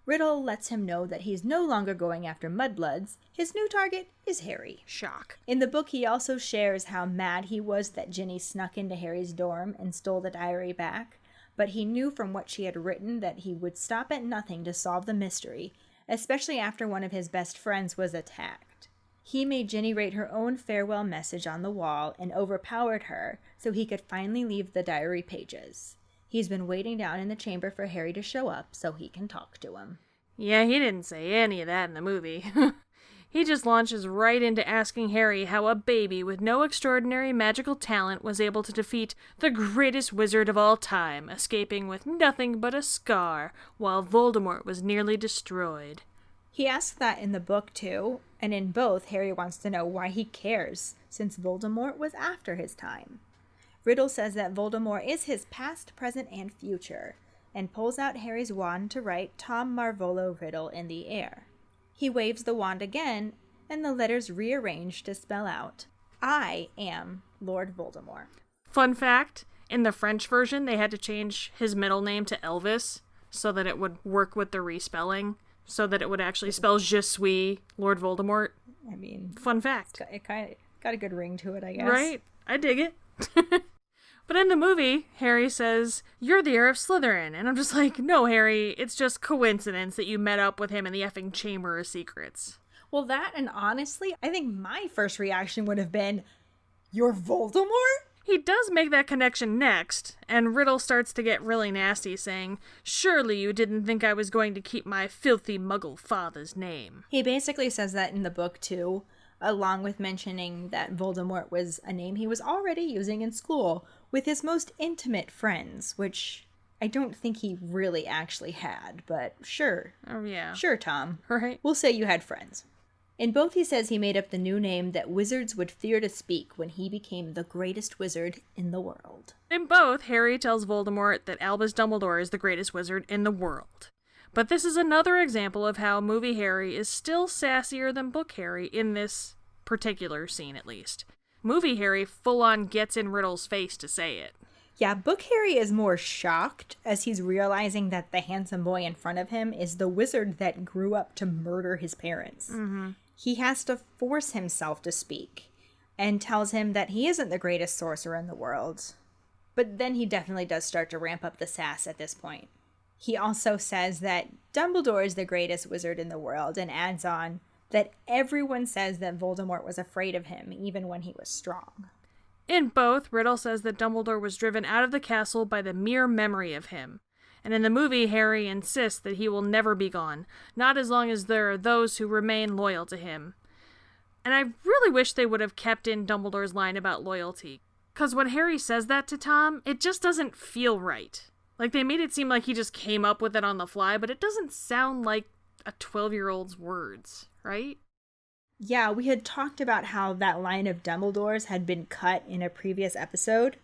Riddle lets him know that he's no longer going after mudbloods. His new target is Harry. Shock. In the book, he also shares how mad he was that Ginny snuck into Harry's dorm and stole the diary back, but he knew from what she had written that he would stop at nothing to solve the mystery, especially after one of his best friends was attacked. He made Ginny write her own farewell message on the wall and overpowered her so he could finally leave the diary pages. He's been waiting down in the chamber for Harry to show up so he can talk to him. Yeah, he didn't say any of that in the movie. He just launches right into asking Harry how a baby with no extraordinary magical talent was able to defeat the greatest wizard of all time, escaping with nothing but a scar while Voldemort was nearly destroyed. He asks that in the book too, and in both, Harry wants to know why he cares, since Voldemort was after his time. Riddle says that Voldemort is his past, present, and future, and pulls out Harry's wand to write Tom Marvolo Riddle in the air. He waves the wand again, and the letters rearrange to spell out, I am Lord Voldemort. Fun fact, in the French version, they had to change his middle name to Elvis so that it would work with the respelling, so that it would actually spell Je suis Lord Voldemort. I mean, fun fact. It kind of got a good ring to it, I guess. Right? I dig it. But in the movie, Harry says, you're the Heir of Slytherin. And I'm just like, no, Harry, it's just coincidence that you met up with him in the effing Chamber of Secrets. Well, that, and honestly, I think my first reaction would have been, you're Voldemort? He does make that connection next, and Riddle starts to get really nasty, saying, surely you didn't think I was going to keep my filthy muggle father's name. He basically says that in the book, too, along with mentioning that Voldemort was a name he was already using in school with his most intimate friends, which I don't think he really actually had, but sure. Oh, yeah. Sure, Tom. Right. We'll say you had friends. In both, he says he made up the new name that wizards would fear to speak when he became the greatest wizard in the world. In both, Harry tells Voldemort that Albus Dumbledore is the greatest wizard in the world. But this is another example of how movie Harry is still sassier than book Harry in this particular scene, at least. Movie Harry full-on gets in Riddle's face to say it. Yeah, book Harry is more shocked as he's realizing that the handsome boy in front of him is the wizard that grew up to murder his parents. Mm-hmm. He has to force himself to speak and tells him that he isn't the greatest sorcerer in the world. But then he definitely does start to ramp up the sass at this point. He also says that Dumbledore is the greatest wizard in the world and adds on that everyone says that Voldemort was afraid of him even when he was strong. In both, Riddle says that Dumbledore was driven out of the castle by the mere memory of him. And in the movie, Harry insists that he will never be gone, not as long as there are those who remain loyal to him. And I really wish they would have kept in Dumbledore's line about loyalty, because when Harry says that to Tom, it just doesn't feel right. Like, they made it seem like he just came up with it on the fly, but it doesn't sound like a 12-year-old's words, right? Yeah, we had talked about how that line of Dumbledore's had been cut in a previous episode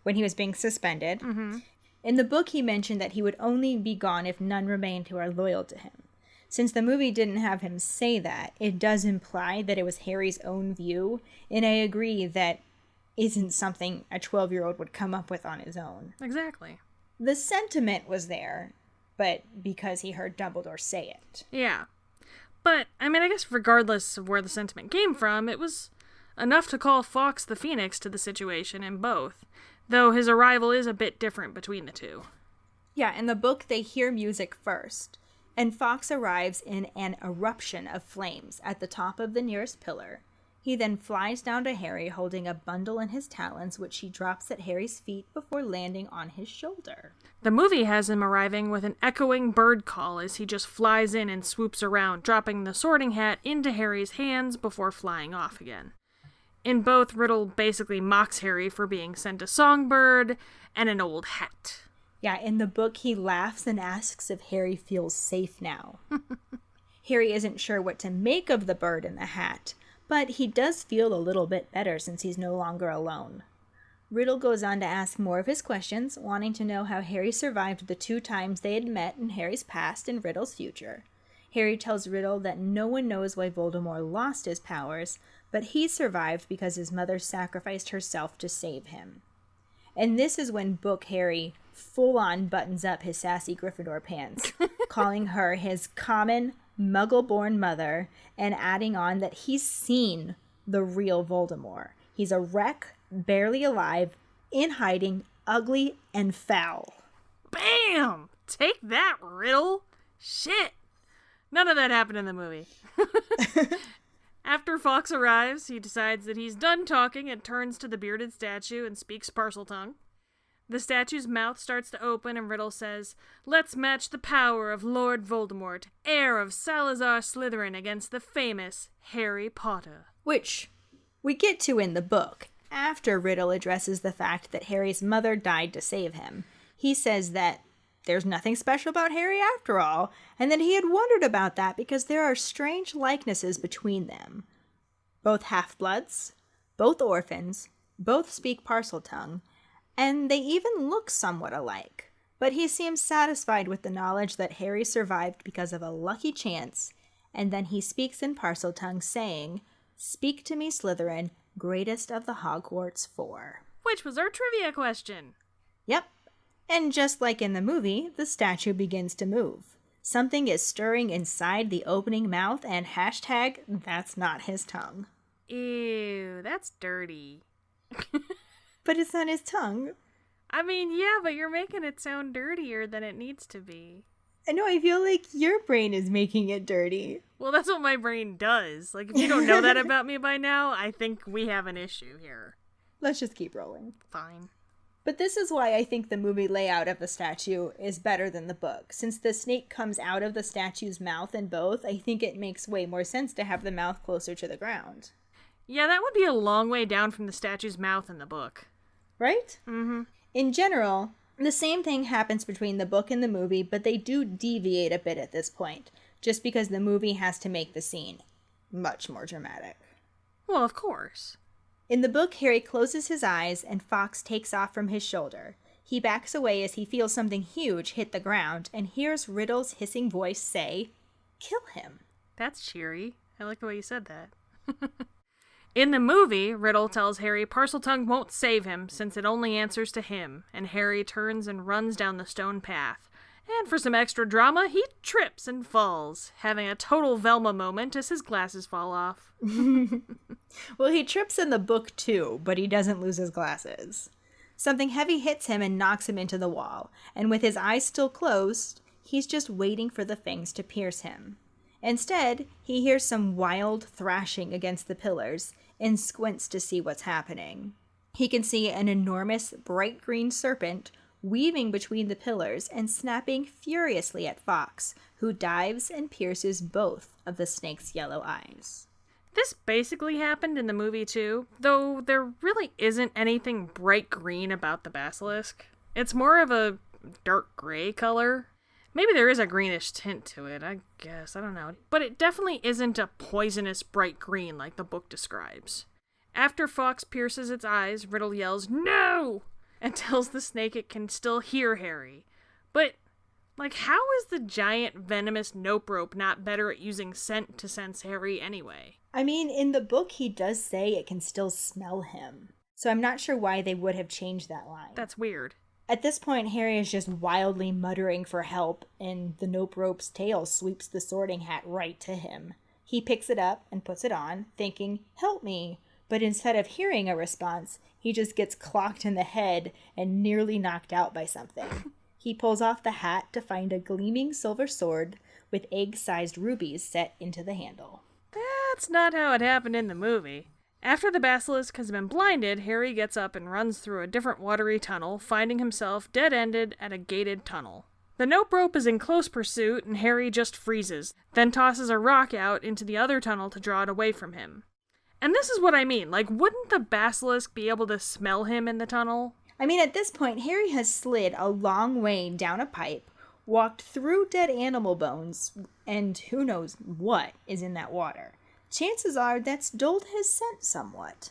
when he was being suspended. Mm-hmm. In the book, he mentioned that he would only be gone if none remained who are loyal to him. Since the movie didn't have him say that, it does imply that it was Harry's own view, and I agree that isn't something a 12-year-old would come up with on his own. Exactly. The sentiment was there, but because he heard Dumbledore say it. Yeah. But, I mean, I guess regardless of where the sentiment came from, it was enough to call Fawkes the Phoenix to the situation in both, though his arrival is a bit different between the two. Yeah, in the book, they hear music first, and Fawkes arrives in an eruption of flames at the top of the nearest pillar. He then flies down to Harry holding a bundle in his talons, which he drops at Harry's feet before landing on his shoulder. The movie has him arriving with an echoing bird call as he just flies in and swoops around, dropping the sorting hat into Harry's hands before flying off again. In both, Riddle basically mocks Harry for being sent a songbird and an old hat. Yeah, in the book, he laughs and asks if Harry feels safe now. Harry isn't sure what to make of the bird and the hat, but he does feel a little bit better since he's no longer alone. Riddle goes on to ask more of his questions, wanting to know how Harry survived the 2 times they had met in Harry's past and Riddle's future. Harry tells Riddle that no one knows why Voldemort lost his powers, but he survived because his mother sacrificed herself to save him. And this is when Book Harry full-on buttons up his sassy Gryffindor pants, calling her his common, muggle-born mother, and adding on that he's seen the real Voldemort. He's a wreck, barely alive, in hiding, ugly, and foul. Bam! Take that, Riddle! Shit! None of that happened in the movie. After Fawkes arrives, he decides that he's done talking and turns to the bearded statue and speaks Parseltongue. The statue's mouth starts to open and Riddle says, "Let's match the power of Lord Voldemort, heir of Salazar Slytherin, against the famous Harry Potter." Which we get to in the book, after Riddle addresses the fact that Harry's mother died to save him. He says that there's nothing special about Harry after all, and that he had wondered about that because there are strange likenesses between them. Both half-bloods, both orphans, both speak Parseltongue, and they even look somewhat alike. But he seems satisfied with the knowledge that Harry survived because of a lucky chance, and then he speaks in Parseltongue saying, "Speak to me, Slytherin, greatest of the Hogwarts 4." Which was our trivia question. Yep. And just like in the movie, the statue begins to move. Something is stirring inside the opening mouth and hashtag, that's not his tongue. Ew, that's dirty. But it's not his tongue. I mean, yeah, but you're making it sound dirtier than it needs to be. I know, I feel like your brain is making it dirty. Well, that's what my brain does. Like, if you don't know that about me by now, I think we have an issue here. Let's just keep rolling. Fine. But this is why I think the movie layout of the statue is better than the book. Since the snake comes out of the statue's mouth in both, I think it makes way more sense to have the mouth closer to the ground. Yeah, that would be a long way down from the statue's mouth in the book. Right? Mm-hmm. In general, the same thing happens between the book and the movie, but they do deviate a bit at this point, just because the movie has to make the scene much more dramatic. Well, of course. In the book, Harry closes his eyes and Fawkes takes off from his shoulder. He backs away as he feels something huge hit the ground and hears Riddle's hissing voice say, "Kill him." That's cheery. I like the way you said that. In the movie, Riddle tells Harry Parseltongue won't save him since it only answers to him, and Harry turns and runs down the stone path. And for some extra drama, he trips and falls, having a total Velma moment as his glasses fall off. Well, he trips in the book too, but he doesn't lose his glasses. Something heavy hits him and knocks him into the wall, and with his eyes still closed, he's just waiting for the fangs to pierce him. Instead, he hears some wild thrashing against the pillars and squints to see what's happening. He can see an enormous bright green serpent weaving between the pillars and snapping furiously at Fawkes, who dives and pierces both of the snake's yellow eyes. This basically happened in the movie too, though there really isn't anything bright green about the basilisk. It's more of a dark gray color. Maybe there is a greenish tint to it, I guess, I don't know. But it definitely isn't a poisonous bright green like the book describes. After Fawkes pierces its eyes, Riddle yells, "No!" and tells the snake it can still hear Harry. But, how is the giant venomous nope rope not better at using scent to sense Harry anyway? I mean, in the book he does say it can still smell him. So I'm not sure why they would have changed that line. That's weird. At this point, Harry is just wildly muttering for help, and the nope rope's tail sweeps the sorting hat right to him. He picks it up and puts it on, thinking, "Help me." But instead of hearing a response, he just gets clocked in the head and nearly knocked out by something. He pulls off the hat to find a gleaming silver sword, with egg-sized rubies set into the handle. That's not how it happened in the movie. After the basilisk has been blinded, Harry gets up and runs through a different watery tunnel, finding himself dead-ended at a gated tunnel. The nope rope is in close pursuit, and Harry just freezes, then tosses a rock out into the other tunnel to draw it away from him. And this is what I mean, like, wouldn't the basilisk be able to smell him in the tunnel? I mean, at this point, Harry has slid a long way down a pipe, walked through dead animal bones, and who knows what is in that water. Chances are that's dulled his scent somewhat.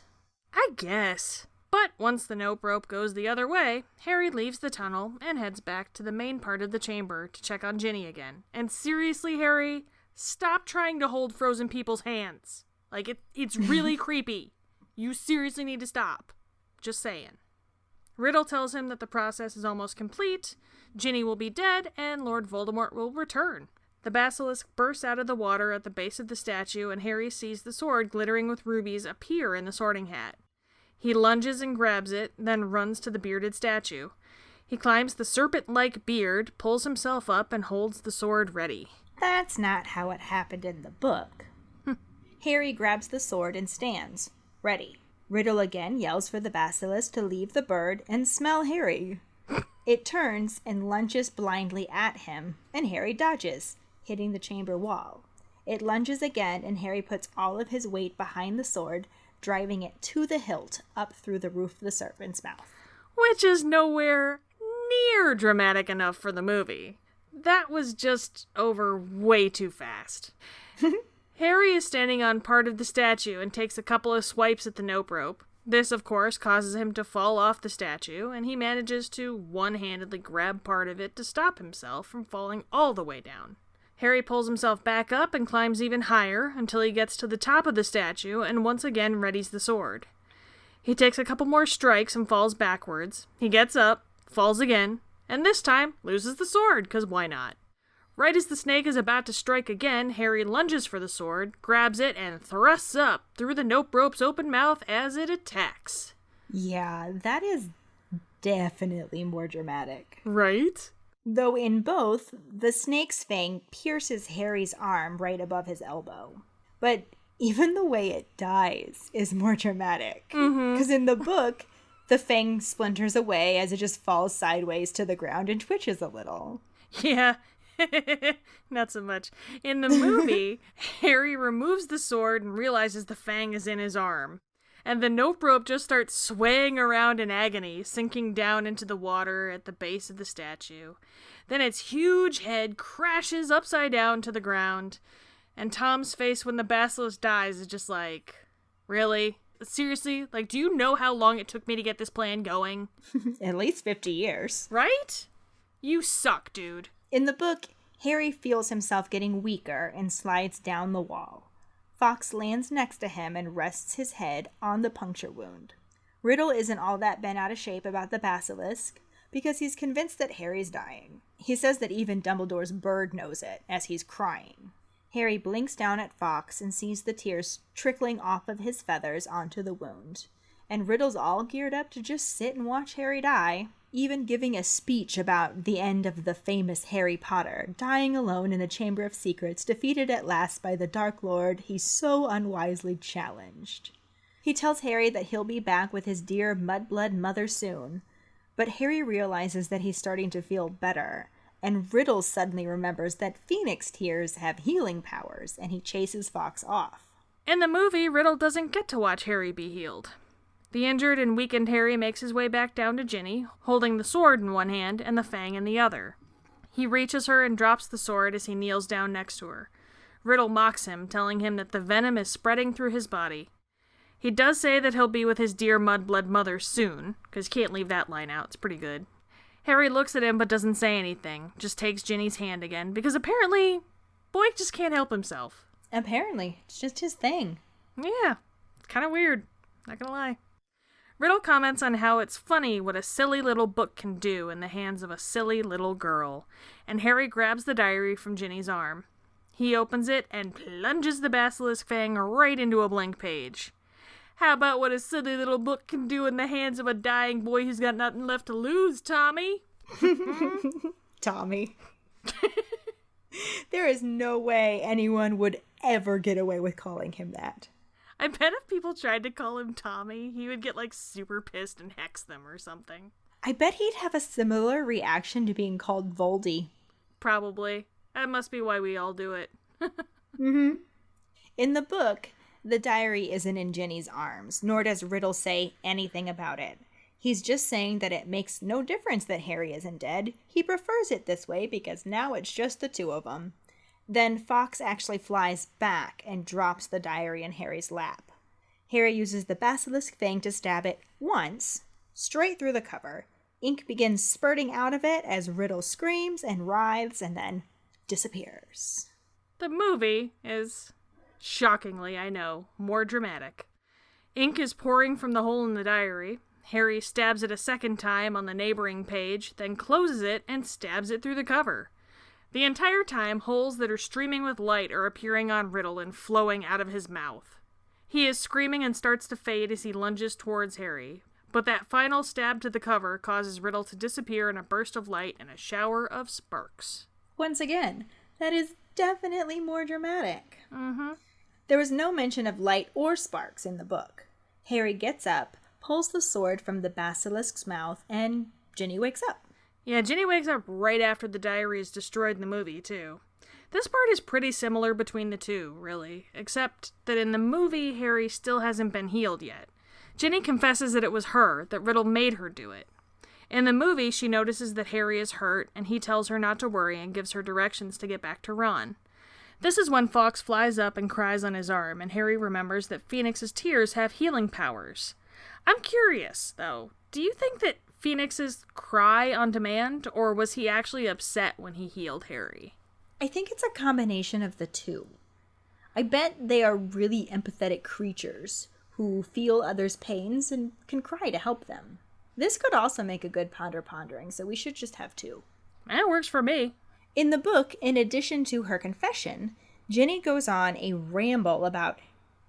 I guess. But once the nope rope goes the other way, Harry leaves the tunnel and heads back to the main part of the chamber to check on Ginny again. And seriously, Harry, stop trying to hold frozen people's hands. Like, it's really creepy. You seriously need to stop. Just saying. Riddle tells him that the process is almost complete, Ginny will be dead, and Lord Voldemort will return. The basilisk bursts out of the water at the base of the statue, and Harry sees the sword glittering with rubies appear in the sorting hat. He lunges and grabs it, then runs to the bearded statue. He climbs the serpent-like beard, pulls himself up, and holds the sword ready. That's not how it happened in the book. Harry grabs the sword and stands, ready. Riddle again yells for the basilisk to leave the bird and smell Harry. It turns and lunges blindly at him, and Harry dodges, hitting the chamber wall. It lunges again, and Harry puts all of his weight behind the sword, driving it to the hilt up through the roof of the serpent's mouth. Which is nowhere near dramatic enough for the movie. That was just over way too fast. Harry is standing on part of the statue and takes a couple of swipes at the nope rope. This, of course, causes him to fall off the statue, and he manages to one-handedly grab part of it to stop himself from falling all the way down. Harry pulls himself back up and climbs even higher until he gets to the top of the statue and once again readies the sword. He takes a couple more strikes and falls backwards. He gets up, falls again, and this time loses the sword, because why not? Right as the snake is about to strike again, Harry lunges for the sword, grabs it, and thrusts up through the nope rope's open mouth as it attacks. Yeah, that is definitely more dramatic. Right? Though in both, the snake's fang pierces Harry's arm right above his elbow. But even the way it dies is more dramatic. Because in the book, the fang splinters away as it just falls sideways to the ground and twitches a little. Yeah. Not so much. In the movie, Harry removes the sword and realizes the fang is in his arm. And the nope rope just starts swaying around in agony, sinking down into the water at the base of the statue. Then its huge head crashes upside down to the ground. And Tom's face when the basilisk dies is just like, really? Seriously? Like, do you know how long it took me to get this plan going? At least 50 years. Right? You suck, dude. In the book, Harry feels himself getting weaker and slides down the wall. Fawkes lands next to him and rests his head on the puncture wound. Riddle isn't all that bent out of shape about the basilisk because he's convinced that Harry's dying. He says that even Dumbledore's bird knows it, as he's crying. Harry blinks down at Fawkes and sees the tears trickling off of his feathers onto the wound. And Riddle's all geared up to just sit and watch Harry die, even giving a speech about the end of the famous Harry Potter, dying alone in the Chamber of Secrets, defeated at last by the Dark Lord he so unwisely challenged. He tells Harry that he'll be back with his dear mudblood mother soon, but Harry realizes that he's starting to feel better, and Riddle suddenly remembers that Phoenix tears have healing powers, and he chases Fawkes off. In the movie, Riddle doesn't get to watch Harry be healed. The injured and weakened Harry makes his way back down to Ginny, holding the sword in one hand and the fang in the other. He reaches her and drops the sword as he kneels down next to her. Riddle mocks him, telling him that the venom is spreading through his body. He does say that he'll be with his dear mudblood mother soon, because you can't leave that line out, it's pretty good. Harry looks at him but doesn't say anything, just takes Ginny's hand again, because apparently, boy just can't help himself. Apparently, it's just his thing. Yeah, it's kind of weird, not gonna lie. Riddle comments on how it's funny what a silly little book can do in the hands of a silly little girl, and Harry grabs the diary from Ginny's arm. He opens it and plunges the basilisk fang right into a blank page. How about what a silly little book can do in the hands of a dying boy who's got nothing left to lose, Tommy? Tommy. There is no way anyone would ever get away with calling him that. I bet if people tried to call him Tommy, he would get, like, super pissed and hex them or something. I bet he'd have a similar reaction to being called Voldy. Probably. That must be why we all do it. Mm-hmm. In the book, the diary isn't in Ginny's arms, nor does Riddle say anything about it. He's just saying that it makes no difference that Harry isn't dead. He prefers it this way because now it's just the two of them. Then Fawkes actually flies back and drops the diary in Harry's lap. Harry uses the basilisk fang to stab it once, straight through the cover. Ink begins spurting out of it as Riddle screams and writhes and then disappears. The movie is, shockingly, I know, more dramatic. Ink is pouring from the hole in the diary. Harry stabs it a second time on the neighboring page, then closes it and stabs it through the cover. The entire time, holes that are streaming with light are appearing on Riddle and flowing out of his mouth. He is screaming and starts to fade as he lunges towards Harry, but that final stab to the cover causes Riddle to disappear in a burst of light and a shower of sparks. Once again, that is definitely more dramatic. Mm-hmm. There was no mention of light or sparks in the book. Harry gets up, pulls the sword from the basilisk's mouth, and Ginny wakes up. Yeah, Ginny wakes up right after the diary is destroyed in the movie, too. This part is pretty similar between the two, really, except that in the movie, Harry still hasn't been healed yet. Ginny confesses that it was her, that Riddle made her do it. In the movie, she notices that Harry is hurt, and he tells her not to worry and gives her directions to get back to Ron. This is when Fawkes flies up and cries on his arm, and Harry remembers that Phoenix's tears have healing powers. I'm curious, though, do you think that Phoenix's cry on demand, or was he actually upset when he healed Harry? I think it's a combination of the two. I bet they are really empathetic creatures who feel others' pains and can cry to help them. This could also make a good pondering, so we should just have two. That works for me. In the book, in addition to her confession, Ginny goes on a ramble about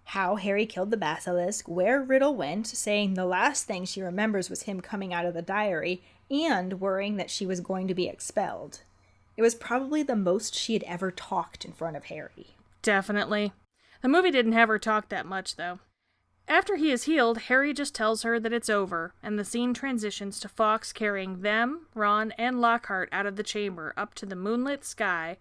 how Harry killed the basilisk, where Riddle went, saying the last thing she remembers was him coming out of the diary, and worrying that she was going to be expelled. It was probably the most she had ever talked in front of Harry. Definitely. The movie didn't have her talk that much, though. After he is healed, Harry just tells her that it's over, and the scene transitions to Fawkes carrying them, Ron, and Lockhart out of the chamber up to the moonlit sky,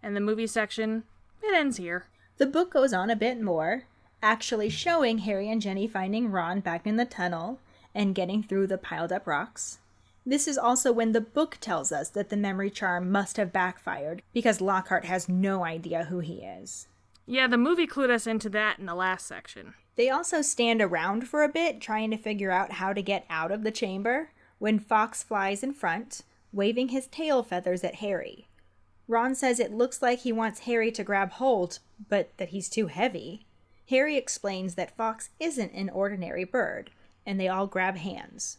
and the movie section, it ends here. The book goes on a bit more, actually showing Harry and Ginny finding Ron back in the tunnel and getting through the piled up rocks. This is also when the book tells us that the memory charm must have backfired because Lockhart has no idea who he is. Yeah, the movie clued us into that in the last section. They also stand around for a bit trying to figure out how to get out of the chamber when Fawkes flies in front, waving his tail feathers at Harry. Ron says it looks like he wants Harry to grab hold, but that he's too heavy. Harry explains that Fawkes isn't an ordinary bird, and they all grab hands.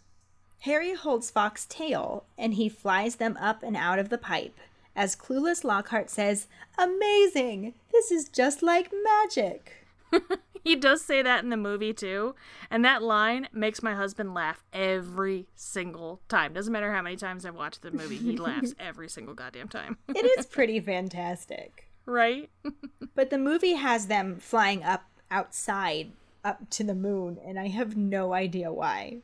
Harry holds Fawkes' tail, and he flies them up and out of the pipe, as clueless Lockhart says, "Amazing! This is just like magic!" He does say that in the movie, too, and that line makes my husband laugh every single time. Doesn't matter how many times I've watched the movie, he laughs every single goddamn time. It is pretty fantastic. Right? But the movie has them flying up outside, up to the moon, and I have no idea why.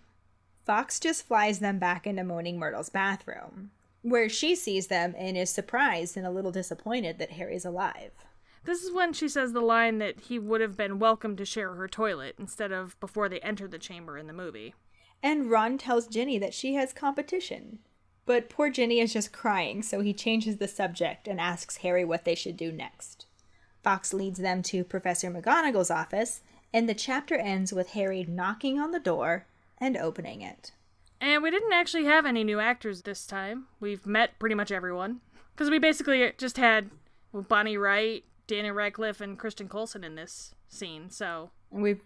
Fawkes just flies them back into Moaning Myrtle's bathroom, where she sees them and is surprised and a little disappointed that Harry's alive. This is when she says the line that he would have been welcome to share her toilet instead of before they entered the chamber in the movie. And Ron tells Ginny that she has competition. But poor Ginny is just crying, so he changes the subject and asks Harry what they should do next. Fawkes leads them to Professor McGonagall's office, and the chapter ends with Harry knocking on the door and opening it. And we didn't actually have any new actors this time. We've met pretty much everyone. Because we basically just had Bonnie Wright, Daniel Radcliffe, and Kristen Coulson in this scene, so... And we've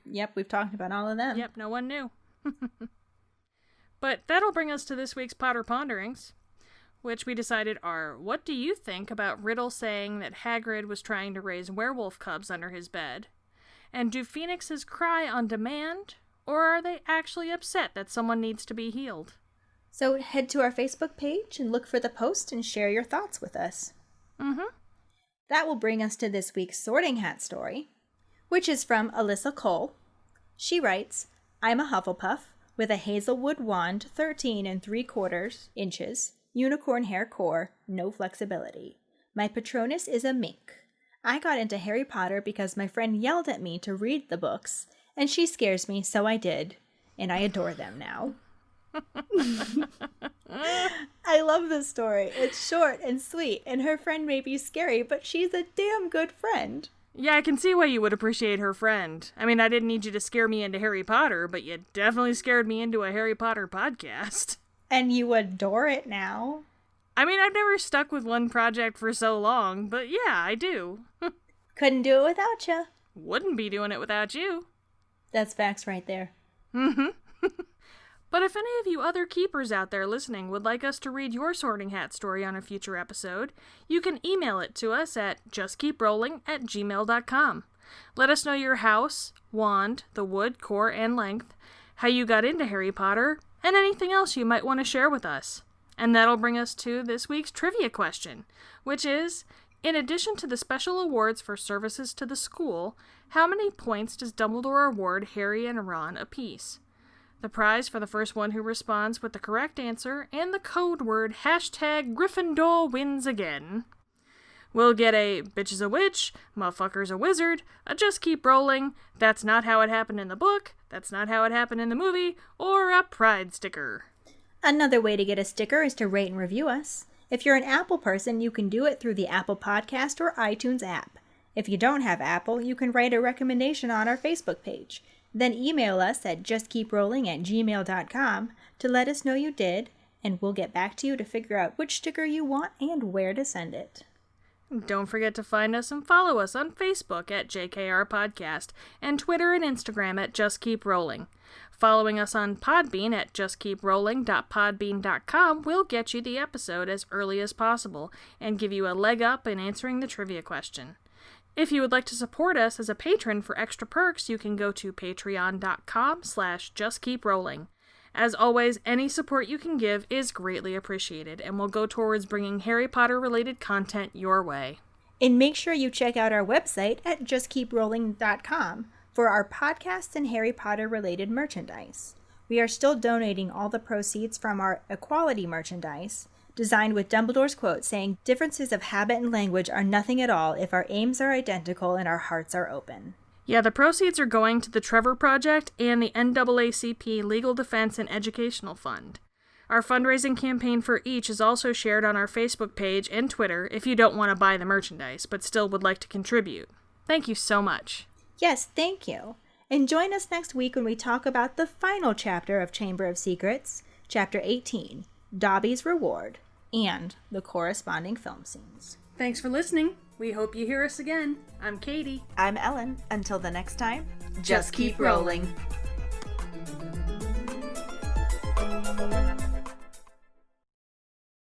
talked about all of them. Yep, no one knew. But that'll bring us to this week's Potter Ponderings, which we decided are, what do you think about Riddle saying that Hagrid was trying to raise werewolf cubs under his bed? And do phoenixes cry on demand, or are they actually upset that someone needs to be healed? So head to our Facebook page and look for the post and share your thoughts with us. Mm-hmm. That will bring us to this week's Sorting Hat story, which is from Alyssa Cole. She writes, I'm a Hufflepuff with a hazelwood wand 13 3/4 inches, unicorn hair core, no flexibility. My Patronus is a mink. I got into Harry Potter because my friend yelled at me to read the books, and she scares me, so I did, and I adore them now. I love this story. It's short and sweet, and her friend may be scary, but she's a damn good friend. Yeah, I can see why you would appreciate her friend. I mean, I didn't need you to scare me into Harry Potter, but you definitely scared me into a Harry Potter podcast. And you adore it now? I mean, I've never stuck with one project for so long, but yeah, I do. Couldn't do it without you. Wouldn't be doing it without you. That's facts right there. Mm-hmm. But if any of you other keepers out there listening would like us to read your Sorting Hat story on a future episode, you can email it to us at justkeeprowling@gmail.com. Let us know your house, wand, the wood, core, and length, how you got into Harry Potter, and anything else you might want to share with us. And that'll bring us to this week's trivia question, which is, in addition to the special awards for services to the school, how many points does Dumbledore award Harry and Ron apiece? The prize for the first one who responds with the correct answer and the code word #Gryffindor wins again. We'll get a bitch is a witch, motherfucker's a wizard, a just keep rolling, that's not how it happened in the book, that's not how it happened in the movie, or a pride sticker. Another way to get a sticker is to rate and review us. If you're an Apple person, you can do it through the Apple Podcast or iTunes app. If you don't have Apple, you can write a recommendation on our Facebook page. Then email us at justkeeprowling@gmail.com to let us know you did, and we'll get back to you to figure out which sticker you want and where to send it. Don't forget to find us and follow us on Facebook at JKR Podcast and Twitter and Instagram at Just Keep Rolling. Following us on Podbean at justkeeprowling.podbean.com will get you the episode as early as possible and give you a leg up in answering the trivia question. If you would like to support us as a patron for extra perks, you can go to patreon.com/justkeeprolling. As always, any support you can give is greatly appreciated and will go towards bringing Harry Potter-related content your way. And make sure you check out our website at justkeeprolling.com for our podcasts and Harry Potter-related merchandise. We are still donating all the proceeds from our equality merchandise, designed with Dumbledore's quote saying, differences of habit and language are nothing at all if our aims are identical and our hearts are open. Yeah, the proceeds are going to the Trevor Project and the NAACP Legal Defense and Educational Fund. Our fundraising campaign for each is also shared on our Facebook page and Twitter if you don't want to buy the merchandise, but still would like to contribute. Thank you so much. Yes, thank you. And join us next week when we talk about the final chapter of Chamber of Secrets, Chapter 18, Dobby's Reward, and the corresponding film scenes. Thanks for listening. We hope you hear us again. I'm Kayde. I'm Ellen. Until the next time, just keep rolling.